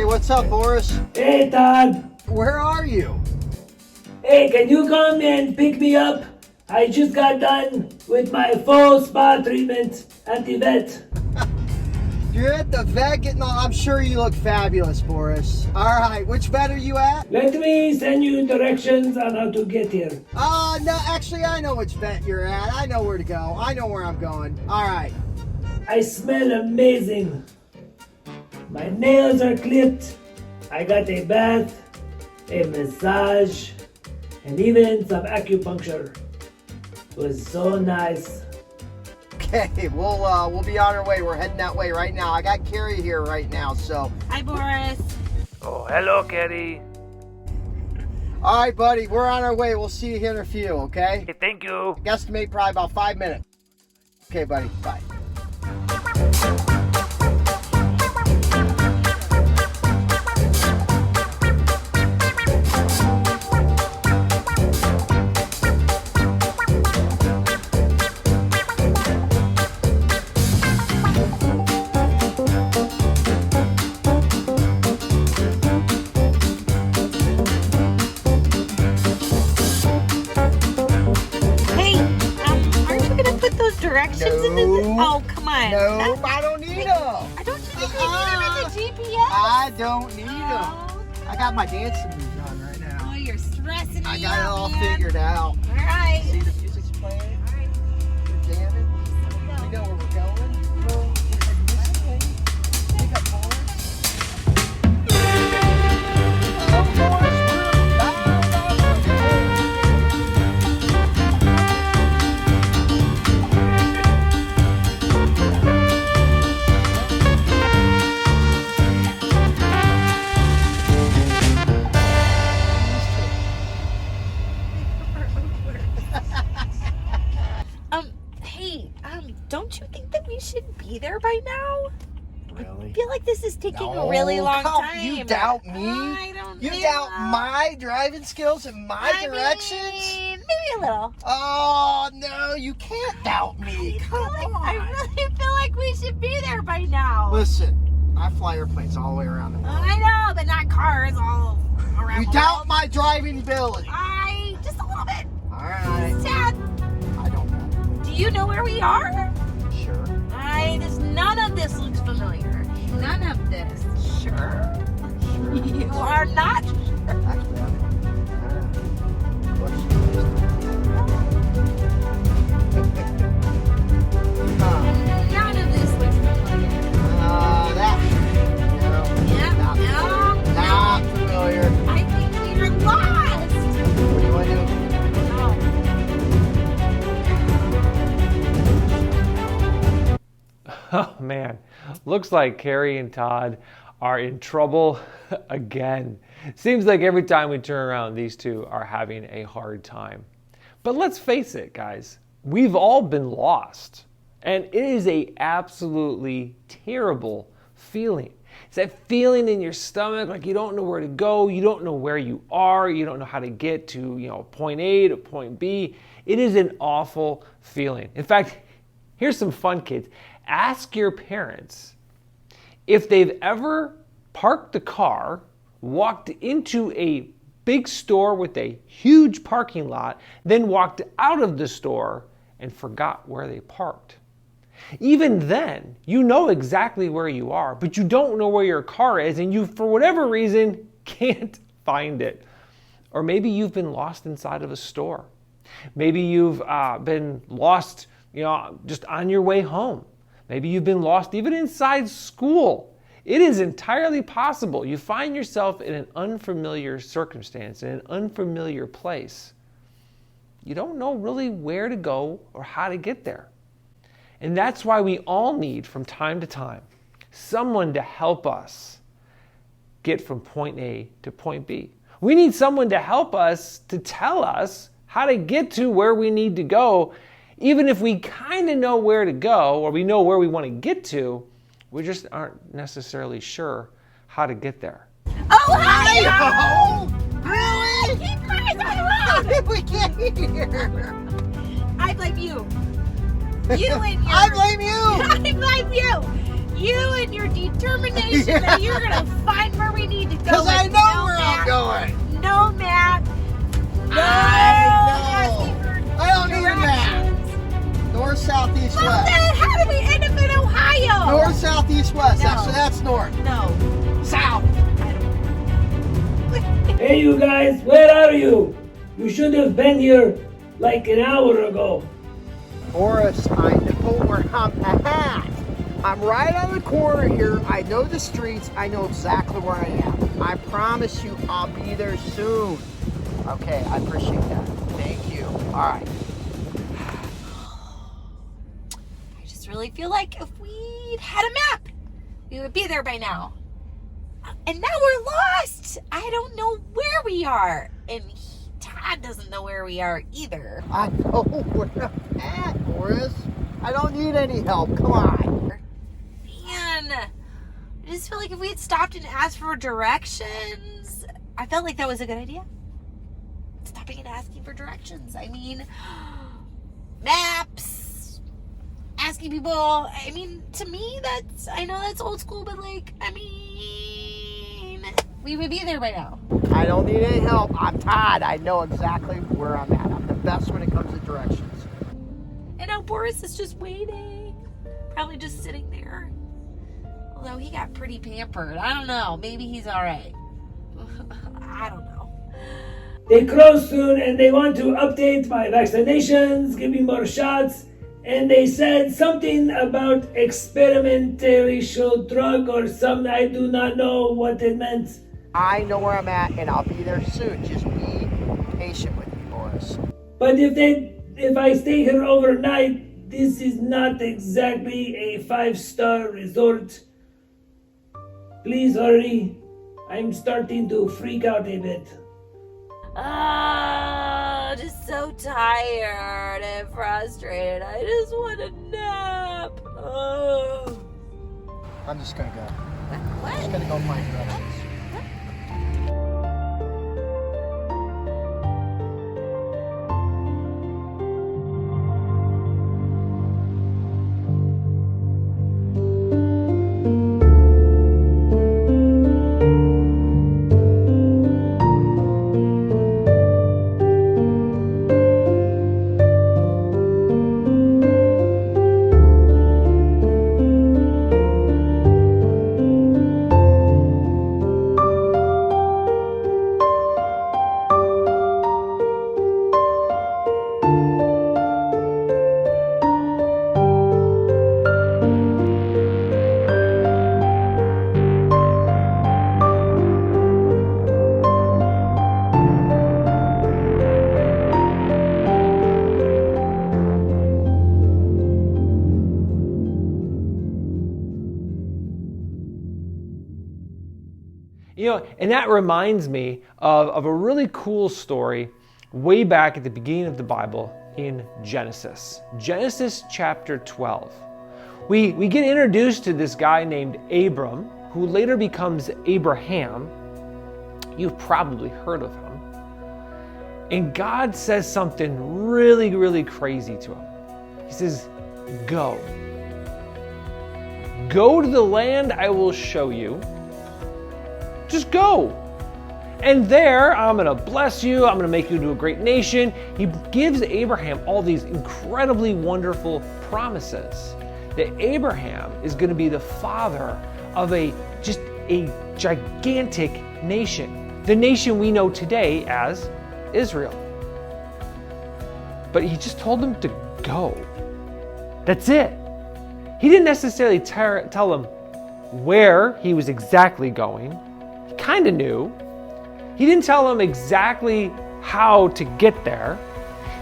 what's up, Boris? Hey, Todd. Where are you? Hey, can you come and pick me up? I just got done with my full spa treatment at the vet. You're at the vet getting all... I'm sure you look fabulous, Boris. All right, which vet are you at? Let me send you directions on how to get here. No, actually, I know which vet you're at. I know where to go. I know where I'm going. All right. I smell amazing. My nails are clipped. I got a bath, a massage, and even some acupuncture. It was so nice. Okay, we'll be on our way. We're heading that way right now. I got Carrie here right now, so... Hi, Boris. Oh, hello, Carrie. All right, buddy, we're on our way. We'll see you here in a few, okay? Hey, thank you. Guesstimate probably about 5 minutes. Okay, buddy, bye. Directions into the... Oh, come on. No, I don't need them. I don't think you need them in the GPS. I don't need them. I got my dancing moves on right now. Oh, you're stressing me out, I got it all man. figured out. All right. See the music's playing? All right. We're jamming. We know where we're going. We're heading this way. We got Boris. Oh, Boris. Don't you think that we should be there by now? Really? I feel like this is taking a really long time. You doubt me? I don't You know. doubt my driving skills and my directions? Maybe a little. Oh, no, you can't doubt me. Come on. I really feel like we should be there by now. Listen, I fly airplanes all the way around the world. I know, but not cars all around You the doubt world. my driving ability. Just a little bit. All right. Sad. I don't know. Do you know where we are? Sure. None of this looks familiar. None of this. Sure. You are not sure. Actually, None of this looks familiar. Not familiar. I think we are lost. What do you want to do? Oh man, looks like Carrie and Todd are in trouble again. Seems like every time we turn around, these two are having a hard time. But let's face it, guys, we've all been lost. And it is a absolutely terrible feeling. It's that feeling in your stomach like you don't know where to go, you don't know where you are, you don't know how to get to, point A to point B. It is an awful feeling. In fact, here's some fun, kids. Ask your parents if they've ever parked the car, walked into a big store with a huge parking lot, then walked out of the store and forgot where they parked. Even then, you know exactly where you are, but you don't know where your car is and you, for whatever reason, can't find it. Or maybe you've been lost inside of a store. Maybe you've been lost, just on your way home. Maybe you've been lost even inside school. It is entirely possible you find yourself in an unfamiliar circumstance, in an unfamiliar place. You don't know really where to go or how to get there. And that's why we all need, from time to time, someone to help us get from point A to point B. We need someone to help us, to tell us how to get to where we need to go. Even if we kind of know where to go or we know where we want to get to, we just aren't necessarily sure how to get there. Oh, hi! Oh, really? Keep cars on the How road! did we get here? I blame you. You and your... I blame you. I blame you. You and your determination Yeah. that you're gonna find where we need to go. Because I with know no where map, I'm going. No map. No I asking know. for I don't need a map. directions. North, south, east, Well, west. then how do we end up in Ohio? North, south, east, west. No. That's north. No. South. I don't. Hey, you guys, where are you? You should have been here like an hour ago. Boris, I know where I'm at. I'm right on the corner here. I know the streets. I know exactly where I am. I promise you I'll be there soon. Okay, I appreciate that. Thank you. All right. I just really feel like if we'd had a map, we would be there by now. And now we're lost. I don't know where we are. And Todd doesn't know where we are either. I know where I'm at, Boris. I don't need any help. Come on. Man, I just feel like if we had stopped and asked for directions, I felt like that was a good idea. Stopping and asking for directions. I mean, maps, asking people. I mean, to me, I know that's old school, but like, I mean, we would be there by now. I don't need any help. I'm Todd. I know exactly where I'm at. I'm the best when it comes to directions. And now Boris is just waiting. Probably just sitting there. Although he got pretty pampered. I don't know. Maybe he's all right. I don't know. They close soon and they want to update my vaccinations, give me more shots, and they said something about experimental drug or something. I do not know what it meant. I know where I'm at, and I'll be there soon. Just be patient with me, Boris. But if I stay here overnight, this is not exactly a 5-star resort. Please hurry. I'm starting to freak out a bit. Just so tired and frustrated. I just want a nap. Oh. I'm just gonna go. What? I'm just gonna go find directions. You know, and that reminds me of a really cool story way back at the beginning of the Bible in Genesis. Genesis chapter 12. We get introduced to this guy named Abram, who later becomes Abraham. You've probably heard of him. And God says something really, really crazy to him. He says, go. Go to the land I will show you. Just go. And there, I'm going to bless you. I'm going to make you into a great nation. He gives Abraham all these incredibly wonderful promises. That Abraham is going to be the father of a gigantic nation. The nation we know today as Israel. But he just told him to go. That's it. He didn't necessarily tell him where he was exactly going. He kind of knew. He didn't tell him exactly how to get there.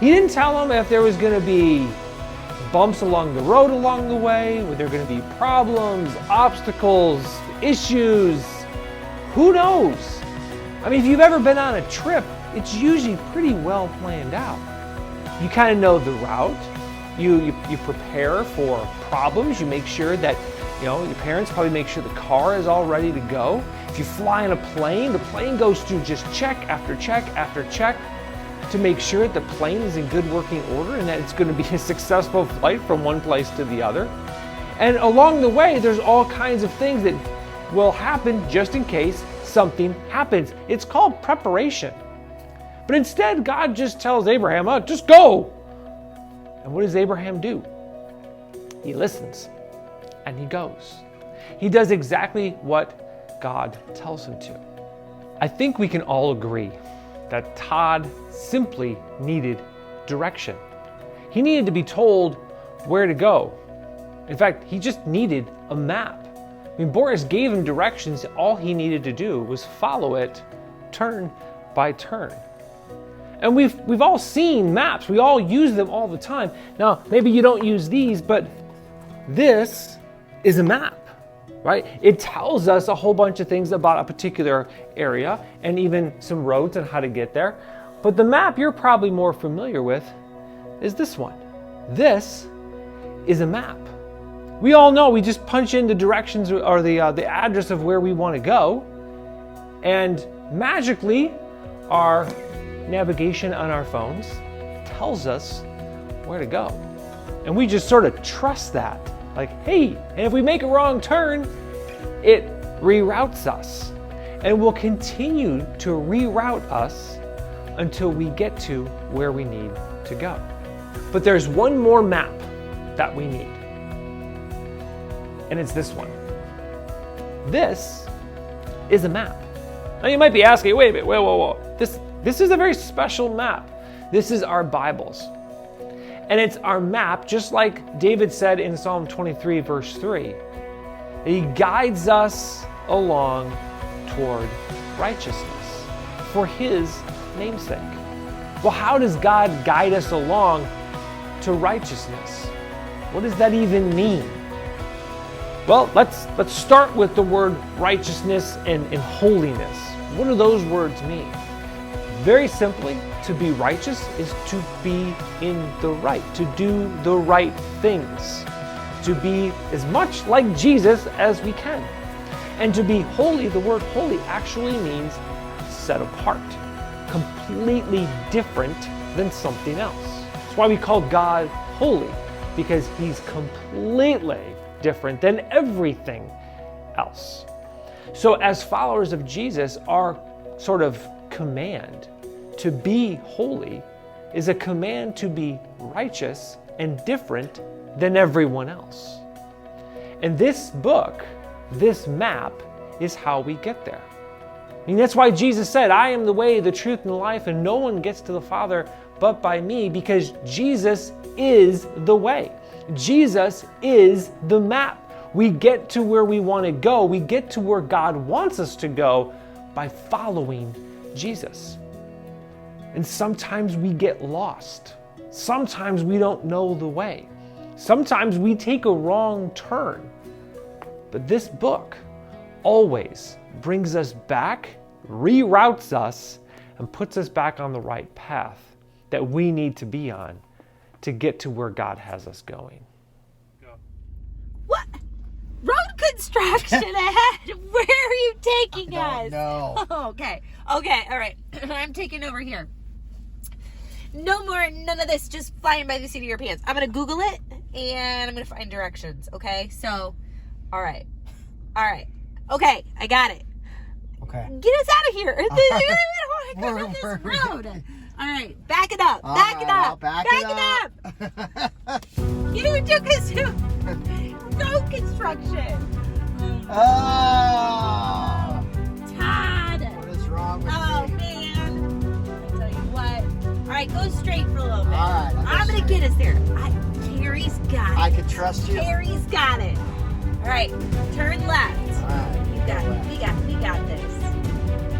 He didn't tell him if there was going to be bumps along the road along the way, were there going to be problems, obstacles, issues. Who knows? I mean, if you've ever been on a trip, it's usually pretty well planned out. You kind of know the route. You prepare for problems. You make sure that, your parents probably make sure the car is all ready to go. If you fly in a plane, the plane goes through just check after check after check to make sure that the plane is in good working order and that it's going to be a successful flight from one place to the other. And along the way, there's all kinds of things that will happen just in case something happens. It's called preparation. But instead, God just tells Abraham, just go. And what does Abraham do? He listens and he goes. He does exactly what God tells him to. I think we can all agree that Todd simply needed direction. He needed to be told where to go. In fact, he just needed a map. I mean, Boris gave him directions. All he needed to do was follow it turn by turn. And we've all seen maps. We all use them all the time. Now, maybe you don't use these, but this is a map, right? It tells us a whole bunch of things about a particular area and even some roads and how to get there. But the map you're probably more familiar with is this one. This is a map. We all know we just punch in the directions or the address of where we want to go, and magically our navigation on our phones tells us where to go. And we just sort of trust that. Like, hey, and if we make a wrong turn, it reroutes us. And will continue to reroute us until we get to where we need to go. But there's one more map that we need. And it's this one. This is a map. Now you might be asking, wait a minute, whoa. This is a very special map. This is our Bibles. And it's our map, just like David said in Psalm 23, verse 3. He guides us along toward righteousness for his namesake. Well, how does God guide us along to righteousness? What does that even mean? Well, let's start with the word righteousness and holiness. What do those words mean? Very simply, to be righteous is to be in the right, to do the right things, to be as much like Jesus as we can. And to be holy, the word holy actually means set apart, completely different than something else. That's why we call God holy, because he's completely different than everything else. So as followers of Jesus, our sort of command to be holy is a command to be righteous and different than everyone else. And this book, this map, is how we get there. I mean, that's why Jesus said, I am the way, the truth, and the life, and no one gets to the Father but by me, because Jesus is the way. Jesus is the map. We get to where we want to go. We get to where God wants us to go by following Jesus. And sometimes we get lost. Sometimes we don't know the way. Sometimes we take a wrong turn. But this book always brings us back, reroutes us, and puts us back on the right path that we need to be on to get to where God has us going. What? Road construction ahead? Where are you taking us? No. Okay, all right. I'm taking over here. No more, none of this just flying by the seat of your pants. I'm going to Google it, and I'm going to find directions, okay? So, all right. Okay, I got it. Okay. Get us out of here. I don't even want to go down this road. All right, back it up. Back it up. Back it up. You took us to road construction. Oh. Todd. What is wrong with Oh, me? man. I'll tell you what. All right, go straight for a little bit. All right, I'm going to get us there. Carrie's got it. I can trust you. Carrie's got it. All right, turn left. All right. We got this.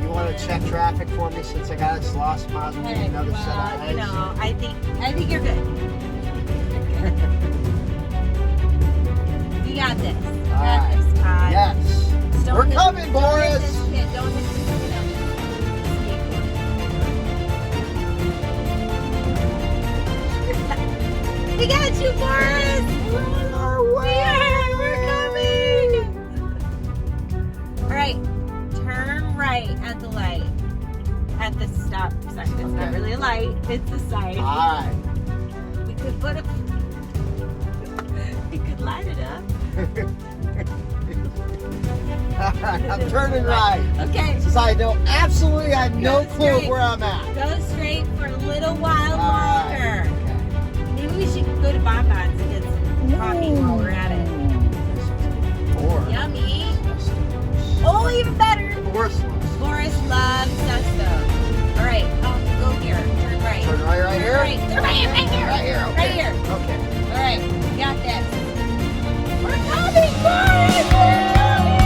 You want to check traffic for me since I got this lost miles and give me another set of eyes? You know, I think you're good. We got this. We All got right. this, Todd. Yes. Just don't We're hit- coming, don't hit Boris. this kid. Don't hit this kid. We got you, Boris. We're on our way. We're coming. All right, turn right at the light. At the stop sign. It's not really a light. It's a sign. All right. We could put a. We could light it up. Alright, I'm turning right. Okay. Since I know absolutely I have no Go clue straight. where I'm at. Go straight for a little while Alright. longer. Maybe we should go to Bonbons and get some coffee while we're at it. Or Yummy. Oh, even better. Forest. Boris loves Zesto. All right, go here. Turn right. Turn right here? Right, turn right here. Right here, okay. Right here. Okay. All right, we got this. We're coming, Boris! We're coming!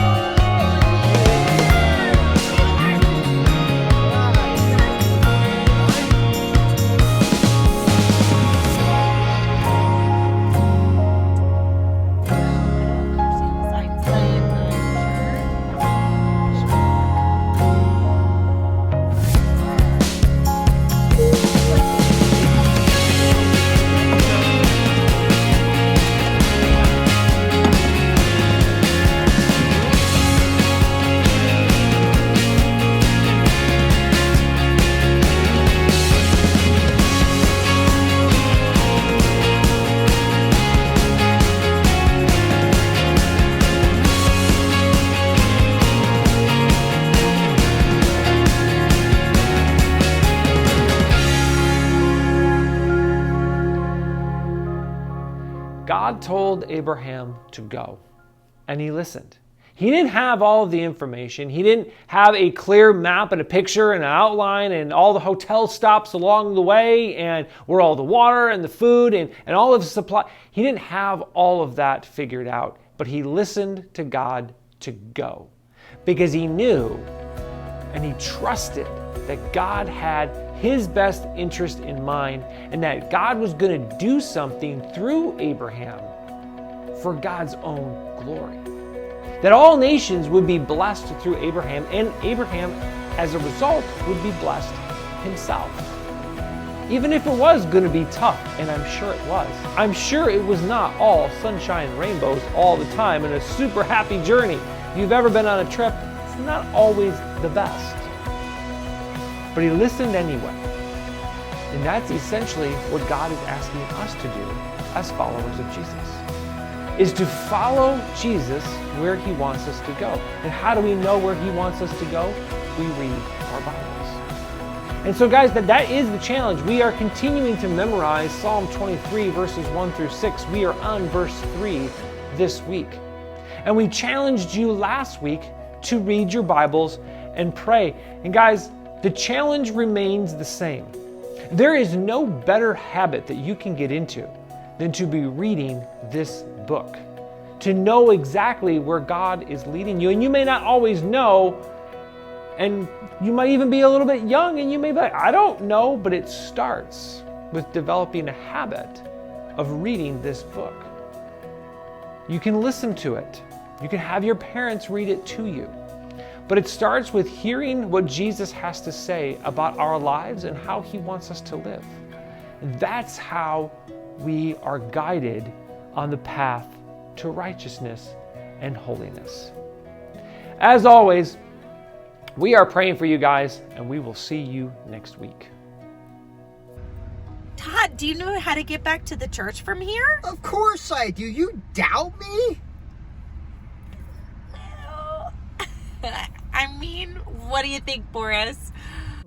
God told Abraham to go, and he listened. He didn't have all of the information. He didn't have a clear map and a picture and an outline and all the hotel stops along the way and where all the water and the food and all of the supply. He didn't have all of that figured out, but he listened to God to go because he knew and he trusted that God had his best interest in mind and that God was going to do something through Abraham for God's own glory. That all nations would be blessed through Abraham, and Abraham, as a result, would be blessed himself. Even if it was going to be tough, and I'm sure it was. I'm sure it was not all sunshine and rainbows all the time and a super happy journey. If you've ever been on a trip, it's not always the best. But he listened anyway. And that's essentially what God is asking us to do as followers of Jesus, is to follow Jesus where he wants us to go. And how do we know where he wants us to go? We read our Bibles. And so guys, that is the challenge. We are continuing to memorize Psalm 23 verses 1 through 6. We are on verse 3 this week. And we challenged you last week to read your Bibles and pray. And guys, the challenge remains the same. There is no better habit that you can get into than to be reading this book, to know exactly where God is leading you. And you may not always know, and you might even be a little bit young, and you may be like, I don't know, but it starts with developing a habit of reading this book. You can listen to it. You can have your parents read it to you. But it starts with hearing what Jesus has to say about our lives and how he wants us to live. That's how we are guided on the path to righteousness and holiness. As always, we are praying for you guys, and we will see you next week. Todd, do you know how to get back to the church from here? Of course I do. You doubt me? I mean, what do you think, Boris?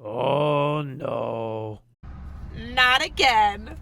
Oh no. Not again.